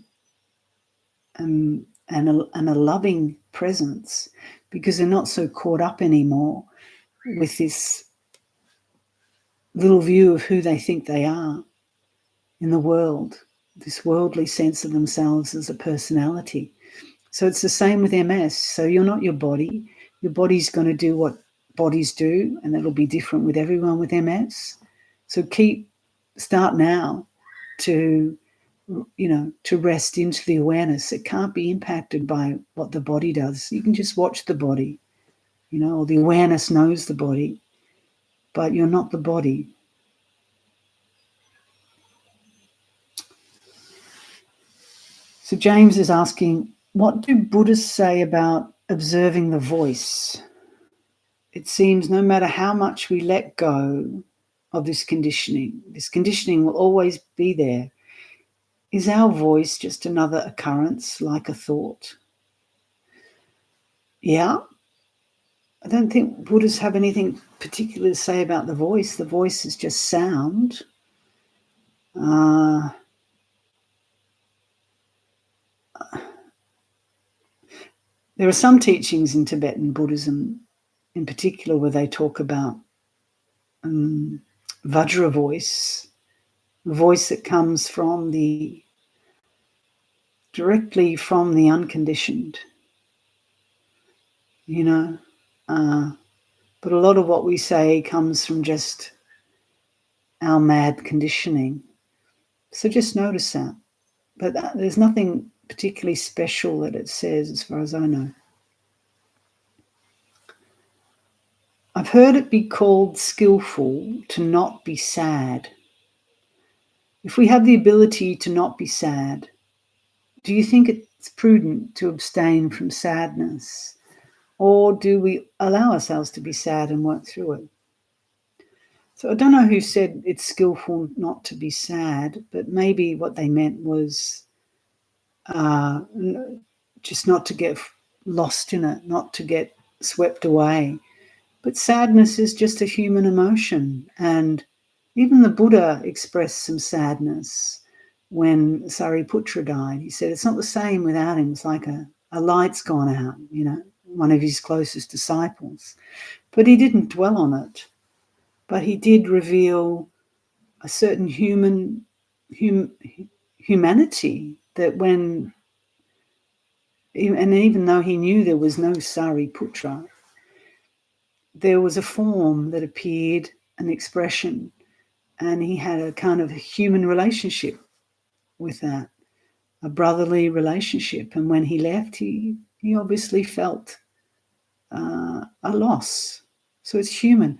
and a loving presence, because they're not so caught up anymore with this little view of who they think they are in the world, this worldly sense of themselves as a personality. So it's the same with MS. So you're not your body. Your body's going to do what bodies do, and that'll be different with everyone with MS. So start now to rest into the awareness. It can't be impacted by what the body does. You can just watch the body, or the awareness knows the body, but you're not the body. So James is asking, what do Buddhists say about observing the voice? It seems no matter how much we let go of this conditioning will always be there. Is our voice just another occurrence, like a thought? Yeah. I don't think Buddhists have anything particular to say about the voice. The voice is just sound. There are some teachings in Tibetan Buddhism, in particular, where they talk about Vajra voice, the voice that comes directly from the unconditioned, but a lot of what we say comes from just our mad conditioning. So just notice that. But there's nothing particularly special that it says, as far as I know. I've heard it be called skillful to not be sad. If we have the ability to not be sad, do you think it's prudent to abstain from sadness? Or do we allow ourselves to be sad and work through it? So I don't know who said it's skillful not to be sad, but maybe what they meant was just not to get lost in it, not to get swept away. But sadness is just a human emotion. And even the Buddha expressed some sadness when Sariputra died. He said it's not the same without him. It's like a light's gone out, one of his closest disciples. But he didn't dwell on it. But he did reveal a certain humanity that when, and even though he knew there was no Sariputra, there was a form that appeared, an expression, and he had a kind of human relationship with that, a brotherly relationship. And when he left, he obviously felt a loss. So it's human.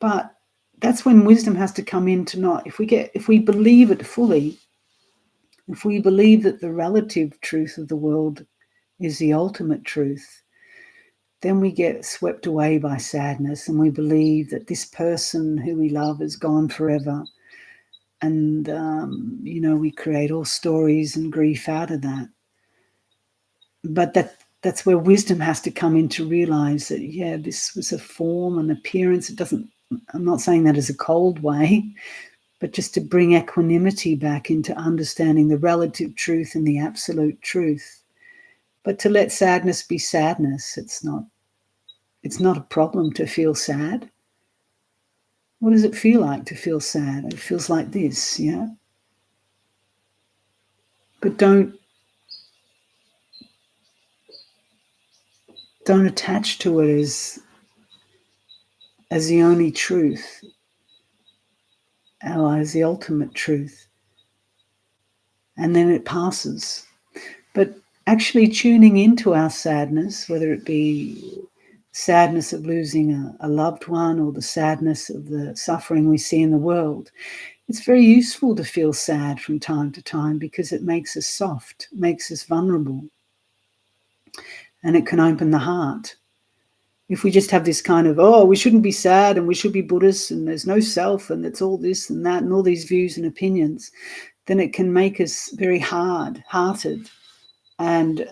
But that's when wisdom has to come in to not, if we believe it fully, if we believe that the relative truth of the world is the ultimate truth, then we get swept away by sadness and we believe that this person who we love is gone forever. And, we create all stories and grief out of that. But that's where wisdom has to come in to realize that, yeah, this was a form, an appearance. I'm not saying that as a cold way, but just to bring equanimity back into understanding the relative truth and the absolute truth. But to let sadness be sadness, it's not a problem to feel sad. What does it feel like to feel sad? It feels like this, yeah? But don't attach to it as the only truth, or as the ultimate truth. And then it passes. But actually tuning into our sadness, whether it be sadness of losing a loved one or the sadness of the suffering we see in the world, it's very useful to feel sad from time to time because it makes us soft, makes us vulnerable, and it can open the heart. If we just have this kind of, we shouldn't be sad and we should be Buddhists and there's no self and it's all this and that and all these views and opinions, then it can make us very hard-hearted and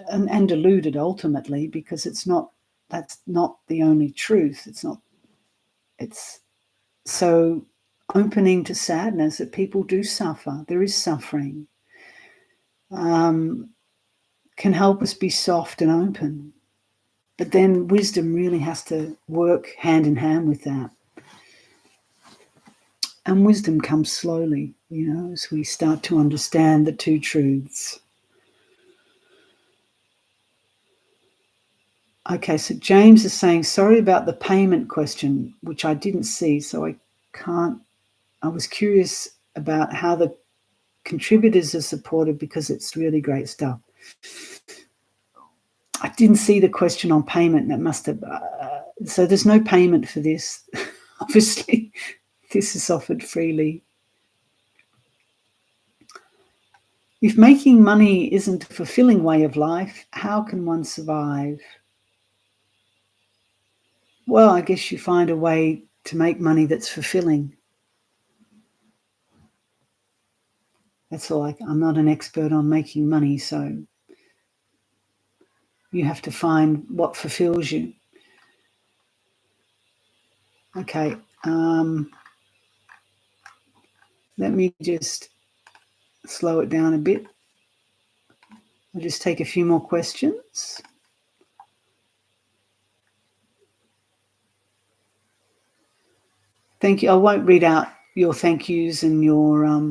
deluded ultimately, because that's not the only truth. It's so opening to sadness that people do suffer. There is suffering. Can help us be soft and open. But then wisdom really has to work hand in hand with that. And wisdom comes slowly, as we start to understand the two truths. Okay, so James is saying, sorry about the payment question, which I didn't see, so I was curious about how the contributors are supported because it's really great stuff. I didn't see the question on payment. That must have, so there's no payment for this. Obviously, this is offered freely. If making money isn't a fulfilling way of life, how can one survive? Well, I guess you find a way to make money that's fulfilling. That's all. I'm not an expert on making money, so you have to find what fulfills you. Okay, let me just slow it down a bit. I'll just take a few more questions. Thank you. I won't read out your thank yous and your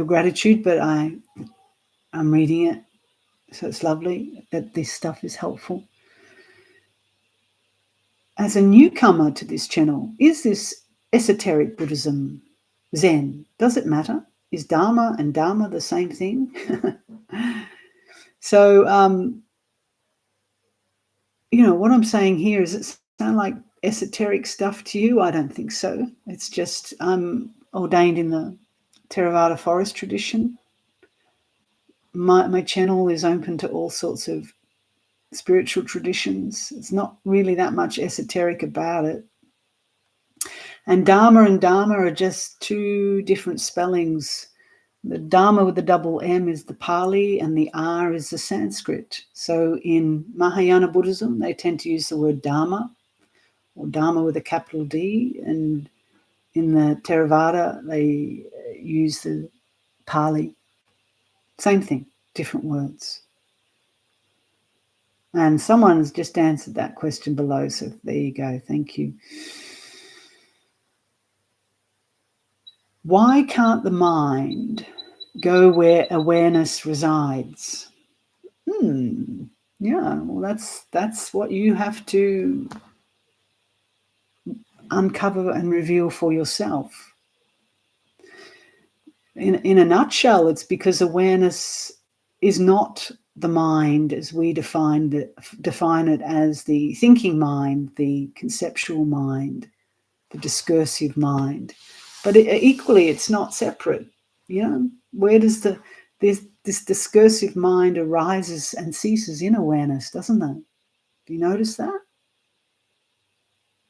gratitude, but I'm reading it, so it's lovely that this stuff is helpful. As a newcomer to this channel, is this esoteric Buddhism Zen? Does it matter? Is Dharma and Dharma the same thing? So, what I'm saying here, is it sound like esoteric stuff to you? I don't think so. It's just I'm ordained in the Theravada forest tradition. My channel is open to all sorts of spiritual traditions. It's not really that much esoteric about it. And Dharma are just two different spellings. The Dharma with the double M is the Pali and the R is the Sanskrit. So in Mahayana Buddhism, they tend to use the word Dharma, or Dharma with a capital D. And in the Theravada, they use the Pali. Same thing, different words. And someone's just answered that question below, so there you go. Thank you. Why can't the mind go where awareness resides? Yeah, well, that's what you have to uncover and reveal for yourself. In a nutshell, it's because awareness is not the mind as we define it as the thinking mind, the conceptual mind, the discursive mind. But equally, it's not separate. Where does this discursive mind arises and ceases in awareness, doesn't it? Do you notice that?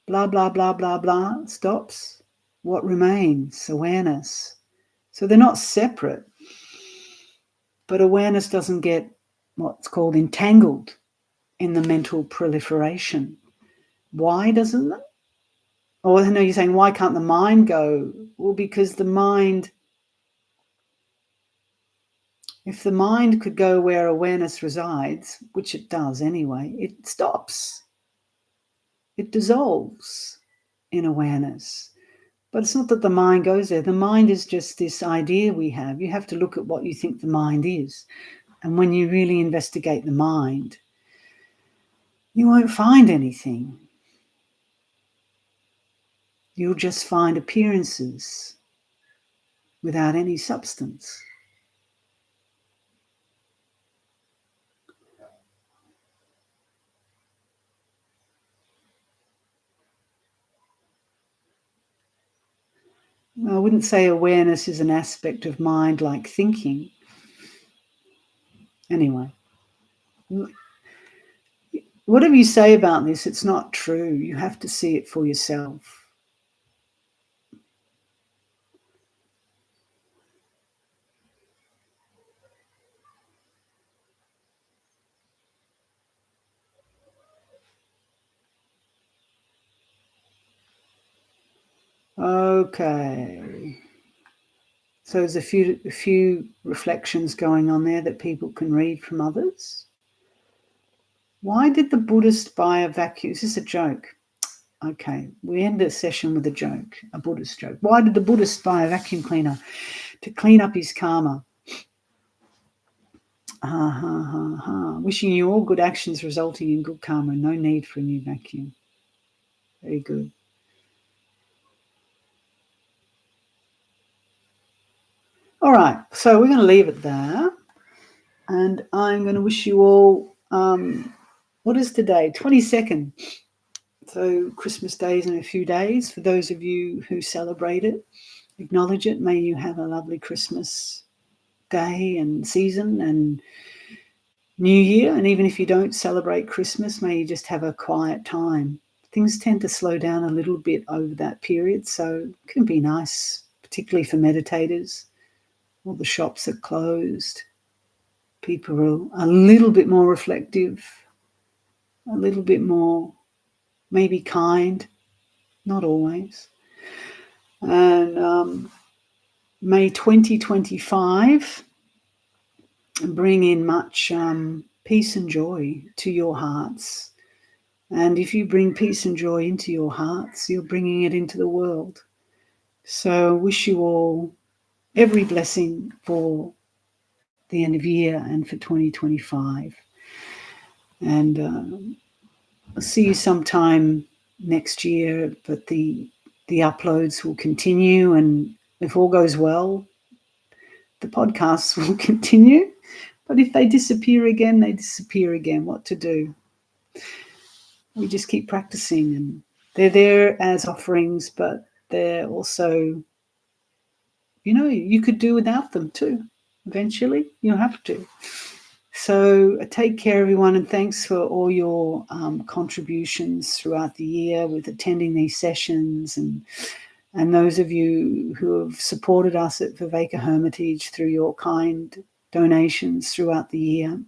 Blah, blah, blah, blah, blah, stops. What remains? Awareness. So they're not separate. But awareness doesn't get what's called entangled in the mental proliferation. Why doesn't it? Oh, I know you're saying, why can't the mind go? Well, because the mind, if the mind could go where awareness resides, which it does anyway, it stops. It dissolves in awareness. But it's not that the mind goes there. The mind is just this idea we have. You have to look at what you think the mind is. And when you really investigate the mind, you won't find anything. You'll just find appearances without any substance. I wouldn't say awareness is an aspect of mind like thinking. Anyway, whatever you say about this, it's not true. You have to see it for yourself. Okay. So there's a few reflections going on there that people can read from others. Why did the Buddhist buy a vacuum? Is this a joke? Okay, we end the session with a joke, a Buddhist joke. Why did the Buddhist buy a vacuum cleaner? To clean up his karma. Wishing you all good actions resulting in good karma. No need for a new vacuum. Very good. All right, so we're going to leave it there. And I'm going to wish you all, what is today? 22nd. So Christmas Day is in a few days. For those of you who celebrate it, acknowledge it. May you have a lovely Christmas day and season and New Year. And even if you don't celebrate Christmas, may you just have a quiet time. Things tend to slow down a little bit over that period, so it can be nice, particularly for meditators. All the shops are closed. People are a little bit more reflective, a little bit more maybe kind, not always. And may 2025 bring in much peace and joy to your hearts. And if you bring peace and joy into your hearts, you're bringing it into the world. So wish you all every blessing for the end of year and for 2025. And I'll see you sometime next year, but the uploads will continue, and if all goes well, the podcasts will continue. But if they disappear again, they disappear again. What to do? We just keep practicing, and they're there as offerings, but they're also, you could do without them too. Eventually, you have to. So take care, everyone, and thanks for all your contributions throughout the year with attending these sessions, and those of you who have supported us at Viveka Hermitage through your kind donations throughout the year.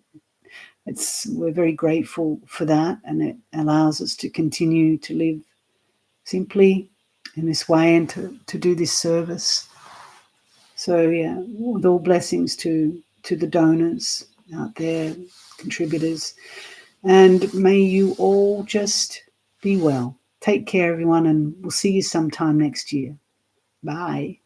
We're very grateful for that, and it allows us to continue to live simply in this way and to do this service. So yeah, with all blessings to the donors out there, contributors, and may you all just be well. Take care, everyone, and we'll see you sometime next year. Bye.